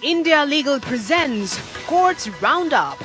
India Legal presents Courts Roundup.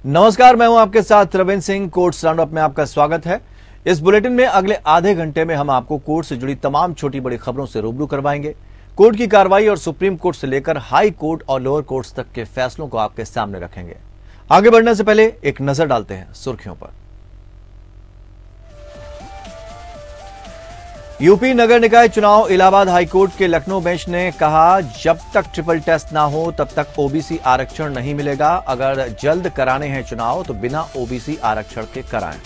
नमस्कार, मैं हूं आपके साथ रविंद्र सिंह। कोर्ट्स राउंडअप में आपका स्वागत है। इस बुलेटिन में अगले आधे घंटे में हम आपको कोर्ट से जुड़ी तमाम छोटी बड़ी खबरों से रूबरू करवाएंगे। कोर्ट की कार्रवाई और सुप्रीम कोर्ट से लेकर हाई कोर्ट और लोअर कोर्ट्स तक के फैसलों को आपके सामने रखेंगे। आगे बढ़ने से पहले एक नजर डालते हैं सुर्खियों पर। यूपी नगर निकाय चुनाव, इलाहाबाद हाईकोर्ट के लखनऊ बेंच ने कहा, जब तक ट्रिपल टेस्ट ना हो तब तक ओबीसी आरक्षण नहीं मिलेगा। अगर जल्द कराने हैं चुनाव तो बिना ओबीसी आरक्षण के कराएं।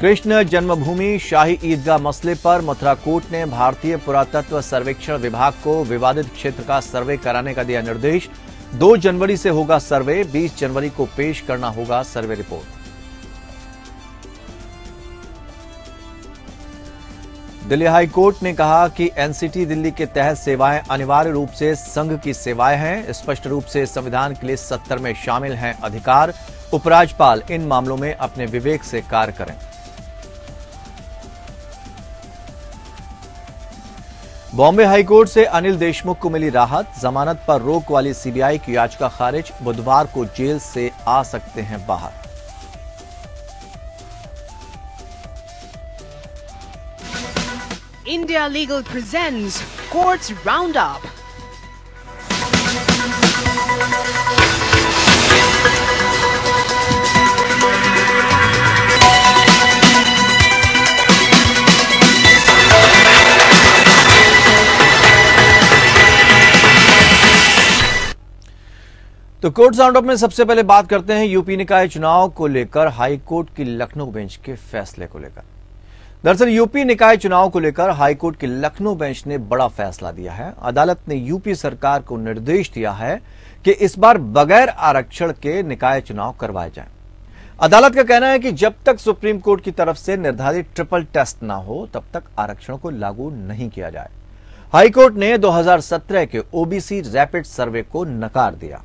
कृष्ण जन्मभूमि शाही ईदगाह मसले पर मथुरा कोर्ट ने भारतीय पुरातत्व सर्वेक्षण विभाग को विवादित क्षेत्र का सर्वे कराने का दिया निर्देश। 2 जनवरी से होगा सर्वे, 20 जनवरी को पेश करना होगा survey report. Delhi high court ने कहा कि एनसीटी दिल्ली के तहत सेवाएं अनिवार्य रूप से संघ की सेवाएं हैं। स्पष्ट रूप से संविधान के लिए 70 में शामिल हैं अधिकार। उपराज्यपाल इन मामलों में अपने विवेक से कार्य करें। बॉम्बे हाईकोर्ट से अनिल देशमुख को मिली राहत। जमानत पर रोक वाली सीबीआई की याचिका खारिज। बुधवार को जेल से आ सकते हैं बाहर। India Legal presents Courts Roundup. तो कोर्ट्स राउंडअप में सबसे पहले बात करते हैं यूपी निकाय चुनाव को लेकर हाई कोर्ट की लखनऊ बेंच के फैसले को लेकर। दरअसल यूपी निकाय चुनाव को लेकर हाईकोर्ट की लखनऊ बेंच ने बड़ा फैसला दिया है। अदालत ने यूपी सरकार को निर्देश दिया है कि इस बार बगैर आरक्षण के निकाय चुनाव करवाए जाएं। अदालत का कहना है कि जब तक सुप्रीम कोर्ट की तरफ से निर्धारित ट्रिपल टेस्ट न हो तब तक आरक्षण को लागू नहीं किया जाए। हाईकोर्ट ने 2017 के ओबीसी रैपिड सर्वे को नकार दिया।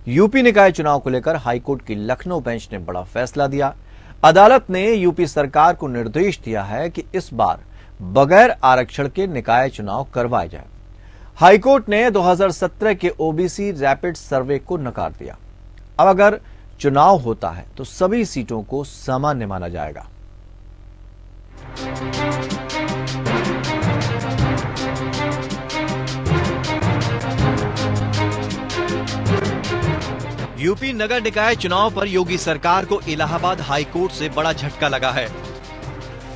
यूपी निकाय चुनाव को लेकर हाईकोर्ट की लखनऊ बेंच ने बड़ा फैसला दिया। अदालत ने यूपी सरकार को निर्देश दिया है कि इस बार बगैर आरक्षण के निकाय चुनाव करवाए जाए। हाईकोर्ट ने 2017 के ओबीसी रैपिड सर्वे को नकार दिया। अब अगर चुनाव होता है तो सभी सीटों को सामान्य माना जाएगा। यूपी नगर निकाय चुनाव पर योगी सरकार को इलाहाबाद हाईकोर्ट से बड़ा झटका लगा है।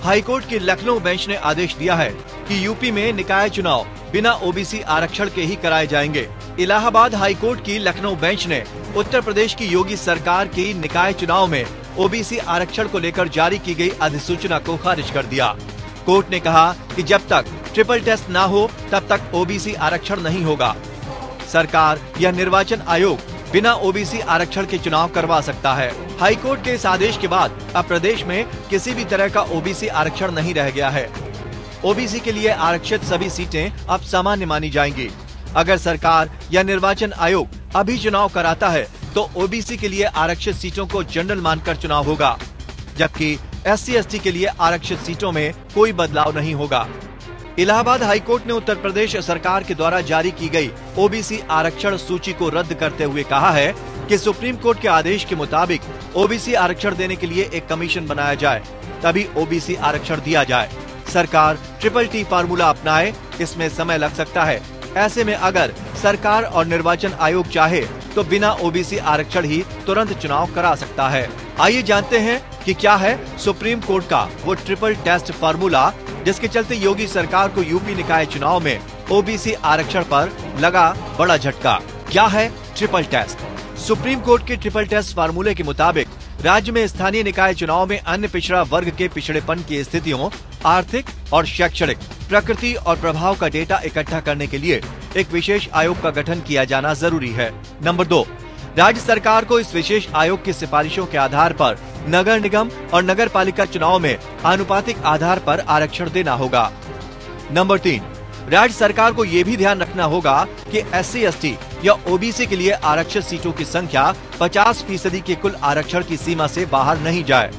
हाईकोर्ट की लखनऊ बेंच ने आदेश दिया है कि यूपी में निकाय चुनाव बिना ओबीसी आरक्षण के ही कराए जाएंगे। इलाहाबाद हाईकोर्ट की लखनऊ बेंच ने उत्तर प्रदेश की योगी सरकार की निकाय चुनाव में ओबीसी आरक्षण को लेकर जारी की गई अधिसूचना को खारिज कर दिया। कोर्ट ने कहा कि जब तक ट्रिपल टेस्ट न हो तब तक ओबीसी आरक्षण नहीं होगा। सरकार या निर्वाचन आयोग बिना ओबीसी आरक्षण के चुनाव करवा सकता है। हाईकोर्ट के इस आदेश के बाद अब प्रदेश में किसी भी तरह का ओबीसी आरक्षण नहीं रह गया है। ओबीसी के लिए आरक्षित सभी सीटें अब सामान्य मानी जाएंगी। अगर सरकार या निर्वाचन आयोग अभी चुनाव कराता है तो ओबीसी के लिए आरक्षित सीटों को जनरल मानकर चुनाव होगा, जबकि SC/ST के लिए आरक्षित सीटों में कोई बदलाव नहीं होगा। इलाहाबाद हाईकोर्ट ने उत्तर प्रदेश सरकार के द्वारा जारी की गई ओबीसी आरक्षण सूची को रद्द करते हुए कहा है कि सुप्रीम कोर्ट के आदेश के मुताबिक ओबीसी आरक्षण देने के लिए एक कमीशन बनाया जाए, तभी ओबीसी आरक्षण दिया जाए। सरकार ट्रिपल टी फार्मूला अपनाए, इसमें समय लग सकता है। ऐसे में अगर सरकार और निर्वाचन आयोग चाहे तो बिना ओबीसी आरक्षण ही तुरंत चुनाव करा सकता है। आइए जानते हैं कि क्या है सुप्रीम कोर्ट का वो ट्रिपल टेस्ट फार्मूला जिसके चलते योगी सरकार को यूपी निकाय चुनाव में ओबीसी आरक्षण पर लगा बड़ा झटका। क्या है ट्रिपल टेस्ट? सुप्रीम कोर्ट के ट्रिपल टेस्ट फार्मूले के मुताबिक राज्य में स्थानीय निकाय चुनाव में अन्य पिछड़ा वर्ग के पिछड़ेपन की स्थितियों, आर्थिक और शैक्षणिक प्रकृति और प्रभाव का डेटा इकट्ठा करने के लिए एक विशेष आयोग का गठन किया जाना जरूरी है। नंबर 2, राज्य सरकार को इस विशेष आयोग की सिफारिशों के आधार पर नगर निगम और नगर पालिका चुनाव में आनुपातिक आधार पर आरक्षण देना होगा। नंबर 3, राज्य सरकार को ये भी ध्यान रखना होगा कि SC/ST या OBC के लिए आरक्षित सीटों की संख्या 50% के कुल आरक्षण की सीमा से बाहर नहीं जाए।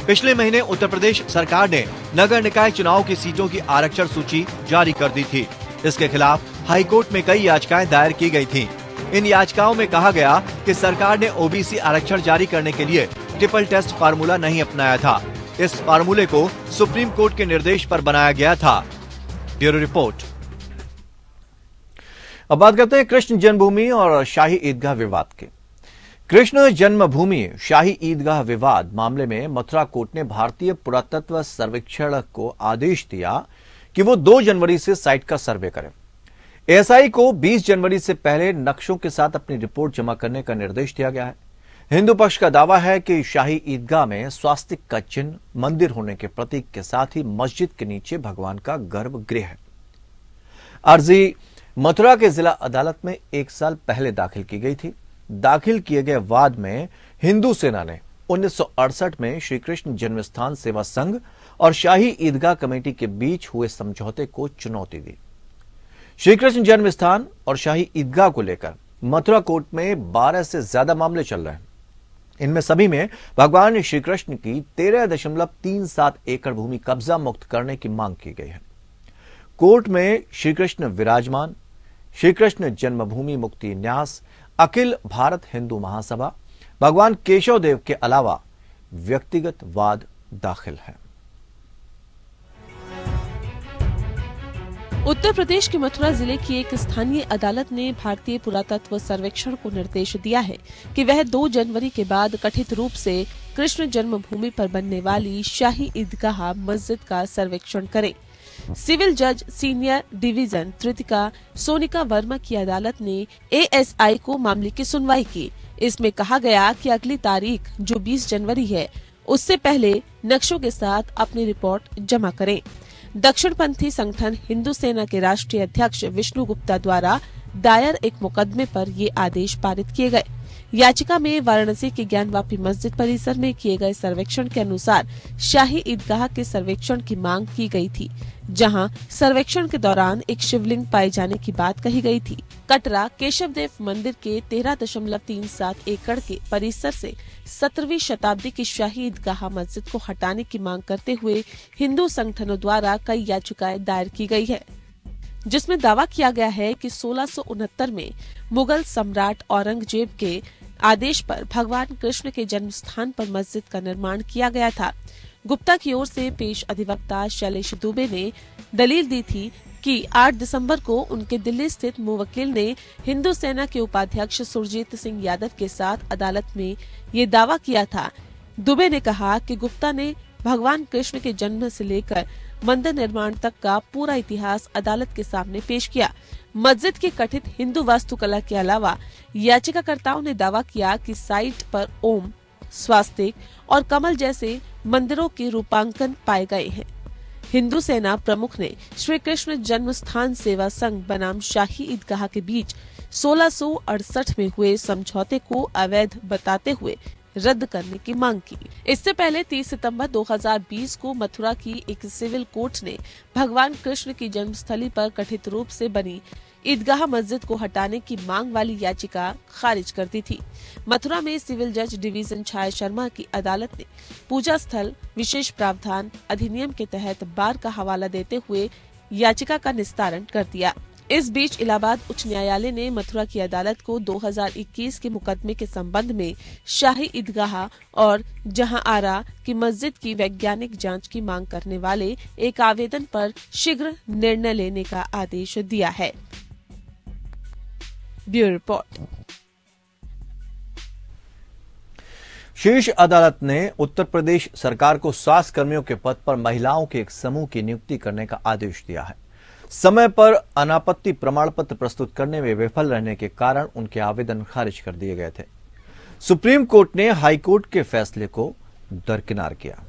पिछले महीने उत्तर प्रदेश सरकार ने नगर निकाय चुनाव की सीटों की आरक्षण सूची जारी कर दी थी। इसके खिलाफ हाईकोर्ट में कई याचिकाएं दायर की गई थीं। इन याचिकाओं में कहा गया कि सरकार ने OBC आरक्षण जारी करने के लिए ट्रिपल टेस्ट फार्मूला नहीं अपनाया था। इस फार्मूले को सुप्रीम कोर्ट के निर्देश पर बनाया गया था। Bureau report. अब बात करते हैं कृष्ण जन्मभूमि और शाही ईदगाह विवाद के। कृष्ण जन्मभूमि शाही ईदगाह विवाद मामले में मथुरा कोर्ट ने भारतीय पुरातत्व सर्वेक्षण को आदेश दिया कि वो 2 जनवरी से साइट का सर्वे करें। ASI को 20 जनवरी से पहले नक्शों के साथ अपनी रिपोर्ट जमा करने का निर्देश दिया गया है। हिंदू पक्ष का दावा है कि शाही ईदगाह में स्वास्तिक का चिन्ह मंदिर होने के प्रतीक के साथ ही मस्जिद के नीचे भगवान का गर्भगृह है। अर्जी मथुरा के जिला अदालत में 1 साल पहले दाखिल की गई थी। दाखिल किए गए वाद में हिंदू सेना ने 1968 में श्री कृष्ण जन्मस्थान सेवा संघ और शाही ईदगाह कमेटी के बीच हुए समझौते को चुनौती दी। श्री कृष्ण जन्मस्थान और शाही ईदगाह को लेकर मथुरा कोर्ट में 12 से ज्यादा मामले चल रहे हैं। इनमें सभी में भगवान श्री कृष्ण की 13.37 एकड़ भूमि कब्जा मुक्त करने की मांग की गई है। कोर्ट में श्री कृष्ण विराजमान, श्री कृष्ण जन्मभूमि मुक्ति न्यास, अखिल भारत हिंदू महासभा, भगवान केशव देव के अलावा व्यक्तिगत वाद दाखिल है। उत्तर प्रदेश के मथुरा जिले की एक स्थानीय अदालत ने भारतीय पुरातत्व सर्वेक्षण को निर्देश दिया है कि वह 2 जनवरी के बाद कथित रूप से कृष्ण जन्मभूमि पर बनने वाली शाही ईदगाह मस्जिद का सर्वेक्षण करे। सिविल जज सीनियर डिवीजन तृतिका सोनिका वर्मा की अदालत ने ASI को मामले की सुनवाई की। इसमें कहा गया कि अगली तारीख जो 20 जनवरी है उससे पहले नक्शों के साथ अपनी रिपोर्ट जमा करें। दक्षिणपंथी संगठन हिंदू सेना के राष्ट्रीय अध्यक्ष विष्णु गुप्ता द्वारा दायर एक मुकदमे पर ये आदेश पारित किए गए। याचिका में वाराणसी के ज्ञानवापी मस्जिद परिसर में किए गए सर्वेक्षण के अनुसार शाही ईदगाह के सर्वेक्षण की मांग की गई थी, जहां सर्वेक्षण के दौरान एक शिवलिंग पाए जाने की बात कही गई थी। कटरा केशव देव मंदिर के 13.37 एकड़ के परिसर से 17वीं शताब्दी की शाही ईदगाह मस्जिद को हटाने की मांग करते हुए हिंदू संगठनों द्वारा कई याचिकाएं दायर की गई है, जिसमें दावा किया गया है कि 1669 में मुगल सम्राट औरंगजेब के आदेश पर भगवान कृष्ण के जन्म स्थान पर मस्जिद का निर्माण किया गया था। गुप्ता की ओर से पेश अधिवक्ता शैलेश दुबे ने दलील दी थी कि 8 दिसंबर को उनके दिल्ली स्थित मुवक्किल ने हिंदू सेना के उपाध्यक्ष सुरजीत सिंह यादव के साथ अदालत में ये दावा किया था। दुबे ने कहा कि गुप्ता ने भगवान कृष्ण के जन्म से लेकर मंदिर निर्माण तक का पूरा इतिहास अदालत के सामने पेश किया। मस्जिद की कथित हिंदू वास्तुकला के अलावा याचिकाकर्ताओं ने दावा किया कि साइट पर ओम, स्वास्तिक और कमल जैसे मंदिरों के रूपांकन पाए गए हैं। हिंदू सेना प्रमुख ने श्री कृष्ण जन्मस्थान सेवा संघ बनाम शाही ईदगाह के बीच 1668 में हुए समझौते को अवैध बताते हुए रद्द करने की मांग की। इससे पहले 30 सितंबर 2020 को मथुरा की एक सिविल कोर्ट ने भगवान कृष्ण की जन्मस्थली पर कथित रूप से बनी ईदगाह मस्जिद को हटाने की मांग वाली याचिका खारिज कर दी थी। मथुरा में सिविल जज डिवीजन छाया शर्मा की अदालत ने पूजा स्थल विशेष प्रावधान अधिनियम के तहत बार का हवाला देते हुए याचिका का निस्तारण कर दिया। इस बीच इलाहाबाद उच्च न्यायालय ने मथुरा की अदालत को 2021 के मुकदमे के संबंध में शाही ईदगाह और जहां आरा की मस्जिद की वैज्ञानिक जांच की मांग करने वाले एक आवेदन पर शीघ्र निर्णय लेने का आदेश दिया है। Bureau report. शीर्ष अदालत ने उत्तर प्रदेश सरकार को स्वास्थ्य कर्मियों के पद पर महिलाओं के एक समूह की नियुक्ति करने का आदेश दिया है। समय पर अनापत्ति प्रमाण पत्र प्रस्तुत करने में विफल रहने के कारण उनके आवेदन खारिज कर दिए गए थे। सुप्रीम कोर्ट ने हाई कोर्ट के फैसले को दरकिनार किया।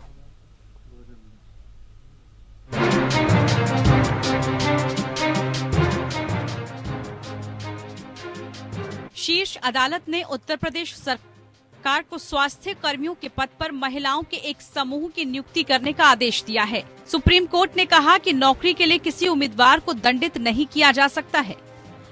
शीर्ष शीर्ष अदालत ने उत्तर प्रदेश सरकार को स्वास्थ्य कर्मियों के पद पर महिलाओं के एक समूह की नियुक्ति करने का आदेश दिया है। सुप्रीम कोर्ट ने कहा कि नौकरी के लिए किसी उम्मीदवार को दंडित नहीं किया जा सकता है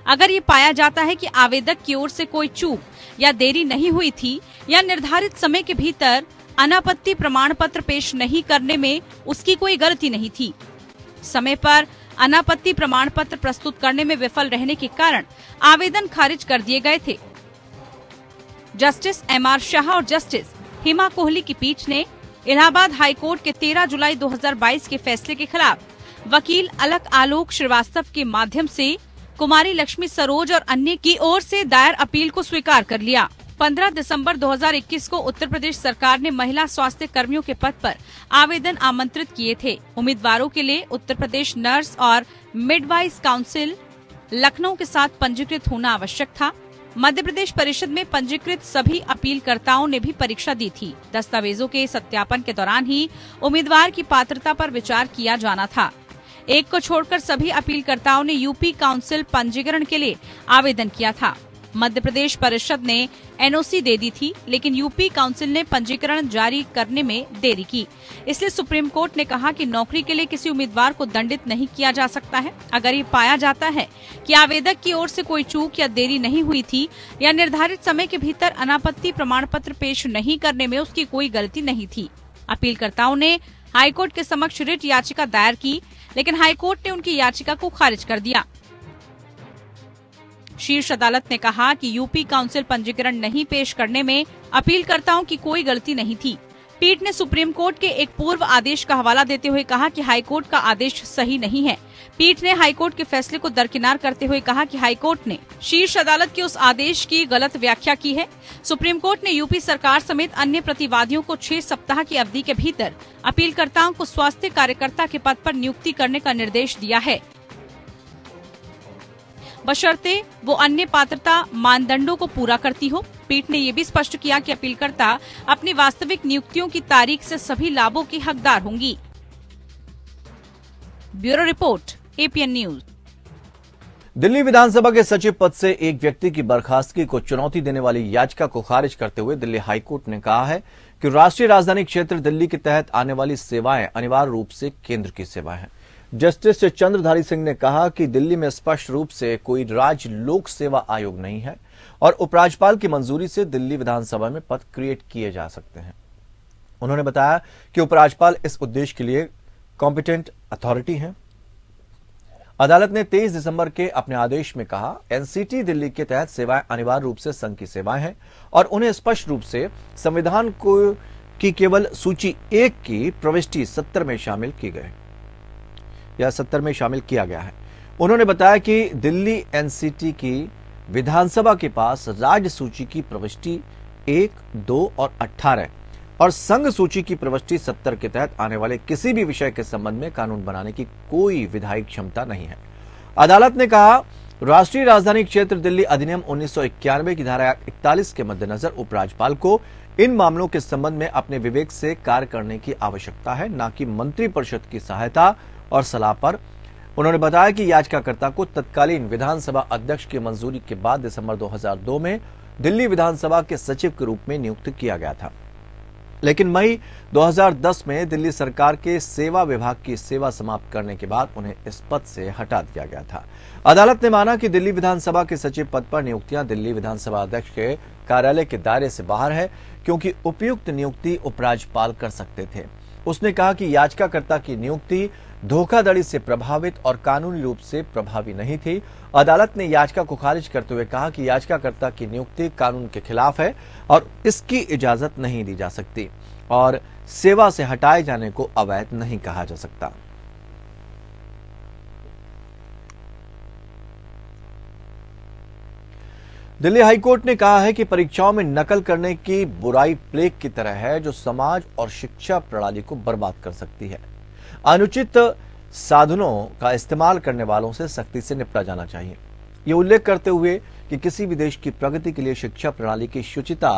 अगर ये पाया जाता है कि आवेदक की ओर से कोई चूक या देरी नहीं हुई थी या निर्धारित समय के भीतर अनापत्ति प्रमाण पत्र पेश नहीं करने में उसकी कोई गलती नहीं थी। समय पर अनापत्ति प्रमाण पत्र प्रस्तुत करने में विफल रहने के कारण आवेदन खारिज कर दिए गए थे। Justice MR. शाह और जस्टिस हिमा कोहली की पीठ ने इलाहाबाद हाई कोर्ट के 13 जुलाई 2022 के फैसले के खिलाफ वकील अलक आलोक श्रीवास्तव के माध्यम से कुमारी लक्ष्मी सरोज और अन्य की ओर से दायर अपील को स्वीकार कर लिया। 15 दिसंबर 2021 को उत्तर प्रदेश सरकार ने महिला स्वास्थ्य कर्मियों के पद पर आवेदन आमंत्रित किए थे। उम्मीदवारों के लिए उत्तर प्रदेश नर्स और मिडवाइस काउंसिल लखनऊ के साथ पंजीकृत होना आवश्यक था। मध्य प्रदेश परिषद में पंजीकृत सभी अपीलकर्ताओं ने भी परीक्षा दी थी। दस्तावेजों के सत्यापन के दौरान ही उम्मीदवार की पात्रता पर विचार किया जाना था। एक को छोड़कर सभी अपीलकर्ताओं ने यूपी काउंसिल पंजीकरण के लिए आवेदन किया था। मध्य प्रदेश परिषद ने एनओसी दे दी थी, लेकिन यूपी काउंसिल ने पंजीकरण जारी करने में देरी की। इसलिए सुप्रीम कोर्ट ने कहा कि नौकरी के लिए किसी उम्मीदवार को दंडित नहीं किया जा सकता है अगर ये पाया जाता है कि आवेदक की ओर से कोई चूक या देरी नहीं हुई थी या निर्धारित समय के भीतर अनापत्ति प्रमाण पत्र पेश नहीं करने में उसकी कोई गलती नहीं थी। अपीलकर्ताओं ने हाईकोर्ट के समक्ष रिट याचिका दायर की, लेकिन हाईकोर्ट ने उनकी याचिका को खारिज कर दिया। शीर्ष अदालत ने कहा कि यूपी काउंसिल पंजीकरण नहीं पेश करने में अपीलकर्ताओं की कोई गलती नहीं थी। पीठ ने सुप्रीम कोर्ट के एक पूर्व आदेश का हवाला देते हुए कहा कि हाईकोर्ट का आदेश सही नहीं है। पीठ ने हाईकोर्ट के फैसले को दरकिनार करते हुए कहा कि हाईकोर्ट ने शीर्ष अदालत के उस आदेश की गलत व्याख्या की है। सुप्रीम कोर्ट ने यूपी सरकार समेत अन्य प्रतिवादियों को 6 सप्ताह की अवधि के भीतर अपीलकर्ताओं को स्वास्थ्य कार्यकर्ता के पद पर नियुक्ति करने का निर्देश दिया है, बशर्ते वो अन्य पात्रता मानदंडों को पूरा करती हो। पीठ ने ये भी स्पष्ट किया कि अपीलकर्ता अपनी वास्तविक नियुक्तियों की तारीख से सभी लाभों की हकदार होंगी। Bureau report, APN news. Delhi विधानसभा के सचिव पद से एक व्यक्ति की बर्खास्तगी को चुनौती देने वाली याचिका को खारिज करते हुए दिल्ली हाईकोर्ट ने कहा है कि राष्ट्रीय राजधानी क्षेत्र दिल्ली के तहत आने वाली सेवाएं अनिवार्य रूप से केंद्र की सेवा है। जस्टिस चंद्रधारी सिंह ने कहा कि दिल्ली में स्पष्ट रूप से कोई राज्य लोक सेवा आयोग नहीं है और उपराज्यपाल की मंजूरी से दिल्ली विधानसभा में पद क्रिएट किए जा सकते हैं। उन्होंने बताया कि उपराज्यपाल इस उद्देश्य के लिए कॉम्पिटेंट अथॉरिटी हैं। अदालत ने 23 दिसंबर के अपने आदेश में कहा, एनसीटी दिल्ली के तहत सेवाएं अनिवार्य रूप से संघ की सेवाएं हैं और उन्हें स्पष्ट रूप से संविधान की केवल सूची 1 की प्रविष्टि 70 में शामिल की गई या 70 में शामिल किया गया है। उन्होंने बताया कि दिल्ली एनसीटी की विधानसभा के पास राज्य सूची की प्रविष्टि 1, 2 और 18 और संघ सूची की प्रविष्टि 70 के तहत आने वाले किसी भी विषय के संबंध में कानून बनाने की कोई विधायी क्षमता नहीं है। अदालत ने कहा, राष्ट्रीय राजधानी क्षेत्र दिल्ली अधिनियम 1991 की धारा 41 के मद्देनजर उपराज्यपाल को इन मामलों के संबंध में अपने विवेक से कार्य करने की आवश्यकता है, न कि मंत्रिपरिषद की सहायता और सलाह पर। उन्होंने बताया कि याचिकाकर्ता को तत्कालीन विधानसभा अध्यक्ष की मंजूरी के बाद दिसंबर 2002 में दिल्ली विधानसभा के सचिव के रूप में नियुक्त किया गया था, लेकिन मई 2010 में दिल्ली सरकार के सेवा विभाग की सेवा समाप्त करने के बाद उन्हें इस पद से हटा दिया गया था। अदालत ने माना कि दिल्ली विधानसभा के सचिव पद पर नियुक्तियां दिल्ली विधानसभा अध्यक्ष के कार्यालय के दायरे से बाहर है, क्योंकि उपयुक्त नियुक्ति उपराज्यपाल कर सकते थे। उसने कहा कि याचिकाकर्ता की नियुक्ति धोखाधड़ी से प्रभावित और कानूनी रूप से प्रभावी नहीं थी। अदालत ने याचिका को खारिज करते हुए कहा कि याचिकाकर्ता की नियुक्ति कानून के खिलाफ है और इसकी इजाजत नहीं दी जा सकती और सेवा से हटाए जाने को अवैध नहीं कहा जा सकता। दिल्ली हाईकोर्ट ने कहा है कि परीक्षाओं में नकल करने की बुराई प्लेग की तरह है, जो समाज और शिक्षा प्रणाली को बर्बाद कर सकती है। अनुचित साधनों का इस्तेमाल करने वालों से सख्ती से निपटा जाना चाहिए। ये उल्लेख करते हुए कि किसी भी देश की प्रगति के लिए शिक्षा प्रणाली की शुचिता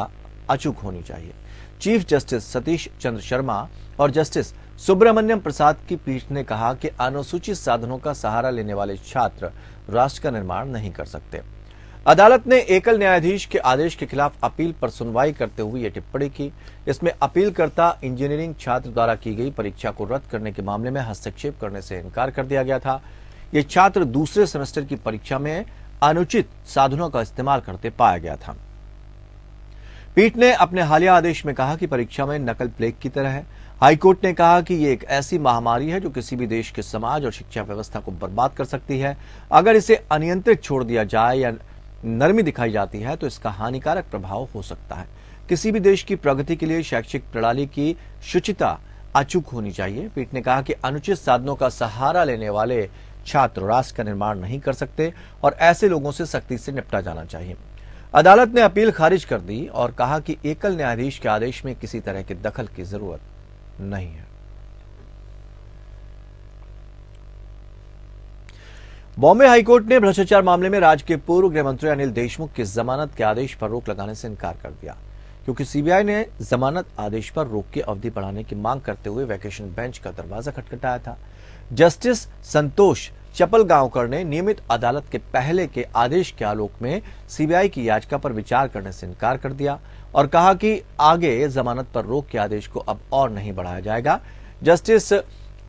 अचूक होनी चाहिए। चीफ जस्टिस सतीश चंद्र शर्मा और जस्टिस सुब्रमण्यम प्रसाद की पीठ ने कहा कि अनुसूचित साधनों का सहारा लेने वाले छात्र राष्ट्र का निर्माण नहीं कर सकते। अदालत ने एकल न्यायाधीश के आदेश के खिलाफ अपील पर सुनवाई करते हुए यह टिप्पणी की। इसमें अपीलकर्ता इंजीनियरिंग छात्र द्वारा की गई परीक्षा को रद्द करने के मामले में हस्तक्षेप करने से इनकार कर दिया गया था। ये छात्र दूसरे सेमेस्टर की परीक्षा में अनुचित साधनों का इस्तेमाल करते पाया गया था। पीठ ने अपने हालिया आदेश में कहा कि परीक्षा में नकल प्लेग की तरह है। हाईकोर्ट ने कहा कि ये एक ऐसी महामारी है जो किसी भी देश के समाज और शिक्षा व्यवस्था को बर्बाद कर सकती है। अगर इसे अनियंत्रित छोड़ दिया जाए या नरमी दिखाई जाती है तो इसका हानिकारक प्रभाव हो सकता है। किसी भी देश की प्रगति के लिए शैक्षिक प्रणाली की शुचिता अचूक होनी चाहिए। पीठ ने कहा कि अनुचित साधनों का सहारा लेने वाले छात्र राष्ट्र का निर्माण नहीं कर सकते और ऐसे लोगों से सख्ती से निपटा जाना चाहिए। अदालत ने अपील खारिज कर दी और कहा कि एकल न्यायाधीश के आदेश में किसी तरह के दखल की जरूरत नहीं है। बॉम्बे हाईकोर्ट ने भ्रष्टाचार मामले में राज्य के पूर्व गृह मंत्री अनिल देशमुख की जमानत के आदेश पर रोक लगाने से इनकार कर दिया, क्योंकि सीबीआई ने जमानत आदेश पर रोक की अवधि बढ़ाने की मांग करते हुए वैकेशन बेंच का दरवाजा खटखटाया था। जस्टिस संतोष चपलगांवकर ने नियमित अदालत के पहले के आदेश के आलोक में सीबीआई की याचिका पर विचार करने से इनकार कर दिया और कहा कि आगे जमानत पर रोक के आदेश को अब और नहीं बढ़ाया जाएगा। जस्टिस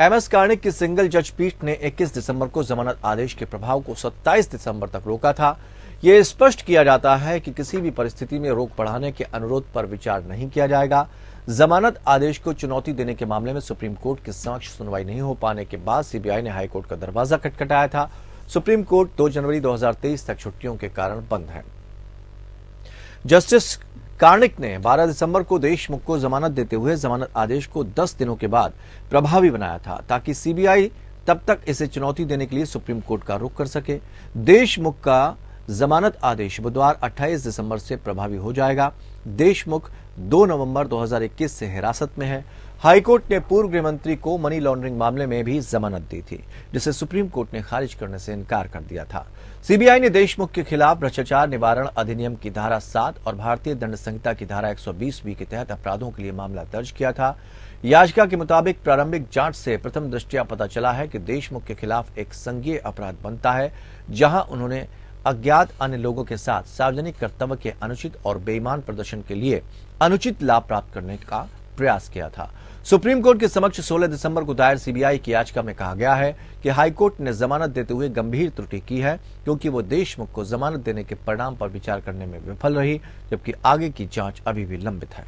एमएस कार्णिक की सिंगल जज पीठ ने 21 दिसंबर को जमानत आदेश के प्रभाव को 27 दिसंबर तक रोका था। यह स्पष्ट किया जाता है कि किसी भी परिस्थिति में रोक बढ़ाने के अनुरोध पर विचार नहीं किया जाएगा। जमानत आदेश को चुनौती देने के मामले में सुप्रीम कोर्ट के समक्ष सुनवाई नहीं हो पाने के बाद सीबीआई ने हाईकोर्ट का दरवाजा खटखटाया था। सुप्रीम कोर्ट 2 जनवरी 2023 तक छुट्टियों के कारण बंद है। जस्टिस कार्णिक ने 12 दिसंबर को देशमुख को जमानत देते हुए जमानत आदेश को 10 दिनों के बाद प्रभावी बनाया था, ताकि सीबीआई तब तक इसे चुनौती देने के लिए सुप्रीम कोर्ट का रुख कर सके। देशमुख का जमानत आदेश बुधवार 28 दिसंबर से प्रभावी हो जाएगा। देशमुख 2 नवंबर 2021 से हिरासत में है। हाईकोर्ट ने पूर्व गृह मंत्री को मनी लॉन्ड्रिंग मामले में भी जमानत दी थी, जिसे सुप्रीम कोर्ट ने खारिज करने से इनकार कर दिया था। सीबीआई ने देशमुख के खिलाफ भ्रष्टाचार निवारण अधिनियम की धारा 7 और भारतीय दंड संहिता की धारा 120B के तहत अपराधों के लिए मामला दर्ज किया था। याचिका के मुताबिक प्रारंभिक जांच से प्रथम दृष्टया पता चला है कि देशमुख के खिलाफ एक संज्ञेय अपराध बनता है, जहां उन्होंने अज्ञात अन्य लोगों के साथ सार्वजनिक कर्तव्य के अनुचित और बेईमान प्रदर्शन के लिए अनुचित लाभ प्राप्त करने का प्रयास किया था। सुप्रीम कोर्ट के समक्ष 16 दिसंबर को दायर सीबीआई की याचिका में कहा गया है कि हाईकोर्ट ने जमानत देते हुए गंभीर त्रुटि की है, क्योंकि वो देशमुख को जमानत देने के परिणाम पर विचार करने में विफल रही, जबकि आगे की जांच अभी भी लंबित है।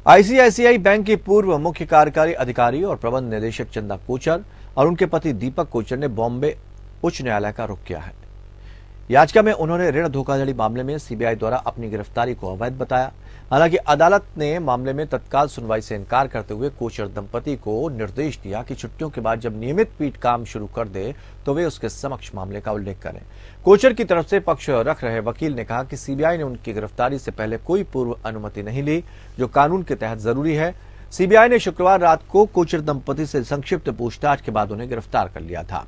आईसीआईसीआई बैंक के पूर्व मुख्य कार्यकारी अधिकारी और प्रबंध निदेशक चंदा कोचर और उनके पति दीपक कोचर ने बॉम्बे उच्च न्यायालय का रुख किया है। याचिका में उन्होंने ऋण धोखाधड़ी मामले में सीबीआई द्वारा अपनी गिरफ्तारी को अवैध बताया। हालांकि अदालत ने मामले में तत्काल सुनवाई से इनकार करते हुए कोचर दंपति को निर्देश दिया कि छुट्टियों के बाद जब नियमित पीठ काम शुरू कर दे तो वे उसके समक्ष मामले का उल्लेख करें। कोचर की तरफ से पक्ष रख रहे वकील ने कहा कि सीबीआई ने उनकी गिरफ्तारी से पहले कोई पूर्व अनुमति नहीं ली, जो कानून के तहत जरूरी है। सीबीआई ने शुक्रवार रात को कोचर दंपति से संक्षिप्त पूछताछ के बाद उन्हें गिरफ्तार कर लिया था।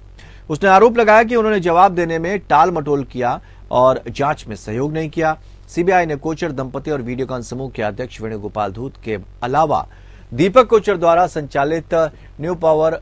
उसने आरोप लगाया कि उन्होंने जवाब देने में टाल मटोल किया और जांच में सहयोग नहीं किया। सीबीआई ने कोचर दंपति और वीडियोकॉन समूह के अध्यक्ष वेणुगोपाल धूत के अलावा दीपक कोचर द्वारा संचालित न्यू पावर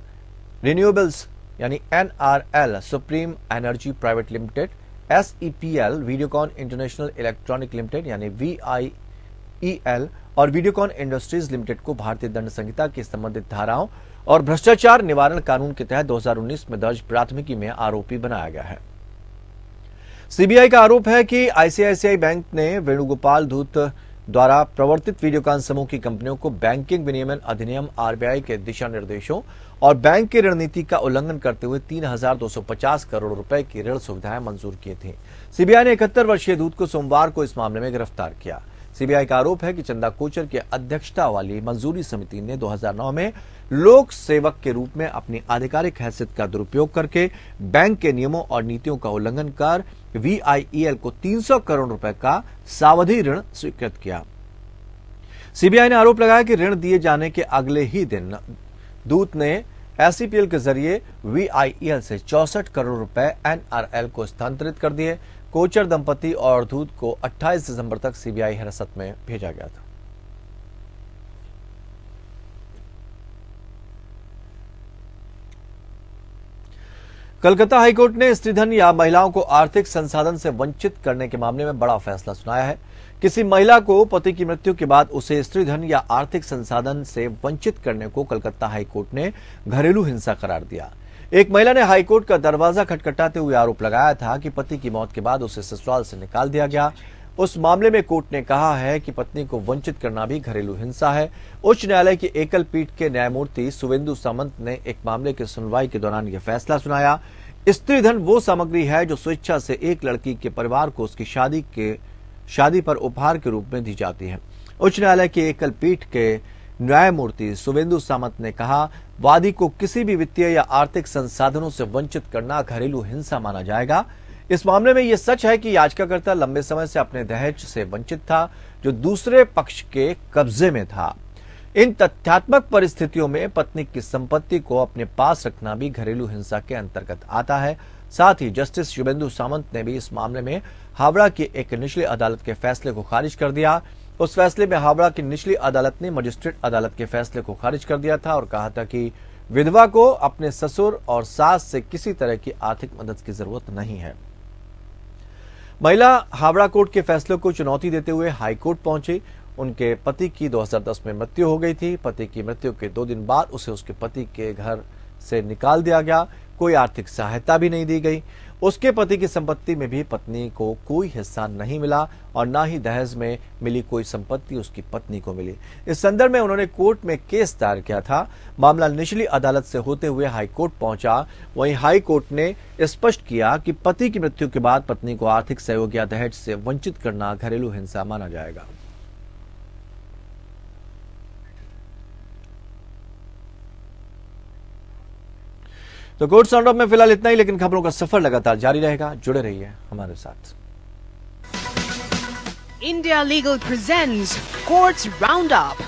रिन्यूएबल्स यानी NRL, supreme energy private limited, SEPL, Videocon international electronic limited यानी VIEL और वीडियोकॉन इंडस्ट्रीज लिमिटेड को भारतीय दंड संहिता की संबंधित धाराओं और भ्रष्टाचार निवारण कानून के तहत 2019 में दर्ज प्राथमिकी में आरोपी बनाया गया है। सीबीआई का आरोप है कि आईसीआईसीआई बैंक ने वेणुगोपाल धूत द्वारा प्रवर्तित वीडियोकॉन समूह की कंपनियों को बैंकिंग विनियमन अधिनियम RBI के दिशा निर्देशों और बैंक की रणनीति का उल्लंघन करते हुए 3,250 करोड़ रुपए की ऋण सुविधाएं मंजूर की थी। सीबीआई ने 71 वर्षीय धूत को सोमवार को इस मामले में गिरफ्तार किया। सीबीआई का आरोप है कि चंदा कोचर की अध्यक्षता वाली मंजूरी समिति ने 2009 में लोक सेवक के रूप में अपनी आधिकारिक हैसियत का दुरुपयोग करके बैंक के नियमों और नीतियों का उल्लंघन कर VIEL को 300 करोड़ रुपए का सावधि ऋण स्वीकृत किया। सीबीआई ने आरोप लगाया कि ऋण दिए जाने के अगले ही दिन दूत ने SEPL के जरिए VIEL से 64 करोड़ रुपए NRL को स्थानांतरित कर दिए। कोचर दंपति और धूत को 28 दिसंबर तक सीबीआई हिरासत में भेजा गया था। कलकत्ता हाईकोर्ट ने स्त्रीधन या महिलाओं को आर्थिक संसाधन से वंचित करने के मामले में बड़ा फैसला सुनाया है। किसी महिला को पति की मृत्यु के बाद उसे स्त्रीधन या आर्थिक संसाधन से वंचित करने को कलकत्ता हाईकोर्ट ने घरेलू हिंसा करार दिया। एक महिला ने हाईकोर्ट का दरवाजा खटखटाते हुए आरोप लगाया था कि पति की मौत के बाद उसे ससुराल से निकाल दिया गया। उस मामले में कोर्ट ने कहा है कि पत्नी को वंचित करना भी घरेलू हिंसा है। उच्च न्यायालय की एकल पीठ के न्यायमूर्ति सुवेंदु सामंत ने एक मामले की सुनवाई के दौरान यह फैसला सुनाया। स्त्रीधन वो सामग्री है जो स्वेच्छा से एक लड़की के परिवार को उसकी शादी पर उपहार के रूप में दी जाती है। उच्च न्यायालय की एकल पीठ के न्यायमूर्ति सुवेंदु सामंत ने कहा, वादी को किसी भी वित्तीय या आर्थिक संसाधनों से वंचित करना घरेलू हिंसा माना जाएगा। इस मामले में यह सच है कि याचिकाकर्ता लंबे समय से अपने दहेज से वंचित था, जो दूसरे पक्ष के कब्जे में था। इन तथ्यात्मक परिस्थितियों में पत्नी की संपत्ति को अपने पास रखना भी घरेलू हिंसा के अंतर्गत आता है। साथ ही जस्टिस शुभेंदु सामंत ने भी इस मामले में हावड़ा की एक निचली अदालत के फैसले को खारिज कर दिया। उस फैसले में हावड़ा की निचली अदालत ने मजिस्ट्रेट अदालत के फैसले को खारिज कर दिया था और कहा था कि विधवा को अपने ससुर और सास से किसी तरह की आर्थिक मदद की जरूरत नहीं है। महिला हावड़ा कोर्ट के फैसले को चुनौती देते हुए हाईकोर्ट पहुंची। उनके पति की 2010 में मृत्यु हो गई थी। पति की मृत्यु के 2 दिन बाद उसे उसके पति के घर से निकाल दिया गया। कोई आर्थिक सहायता भी नहीं दी गई। उसके पति की संपत्ति में भी पत्नी को कोई हिस्सा नहीं मिला और न ही दहेज में मिली कोई संपत्ति उसकी पत्नी को मिली। इस संदर्भ में उन्होंने कोर्ट में केस दायर किया था। मामला निचली अदालत से होते हुए हाईकोर्ट पहुंचा। वहीं हाईकोर्ट ने स्पष्ट किया कि पति की मृत्यु के बाद पत्नी को आर्थिक सहयोग या दहेज से वंचित करना घरेलू हिंसा माना जाएगा। तो कोर्ट साउंड ऑफ में फिलहाल इतना ही, लेकिन खबरों का सफर लगातार जारी रहेगा। जुड़े रहिए हमारे साथ। India Legal presents Courts Roundup.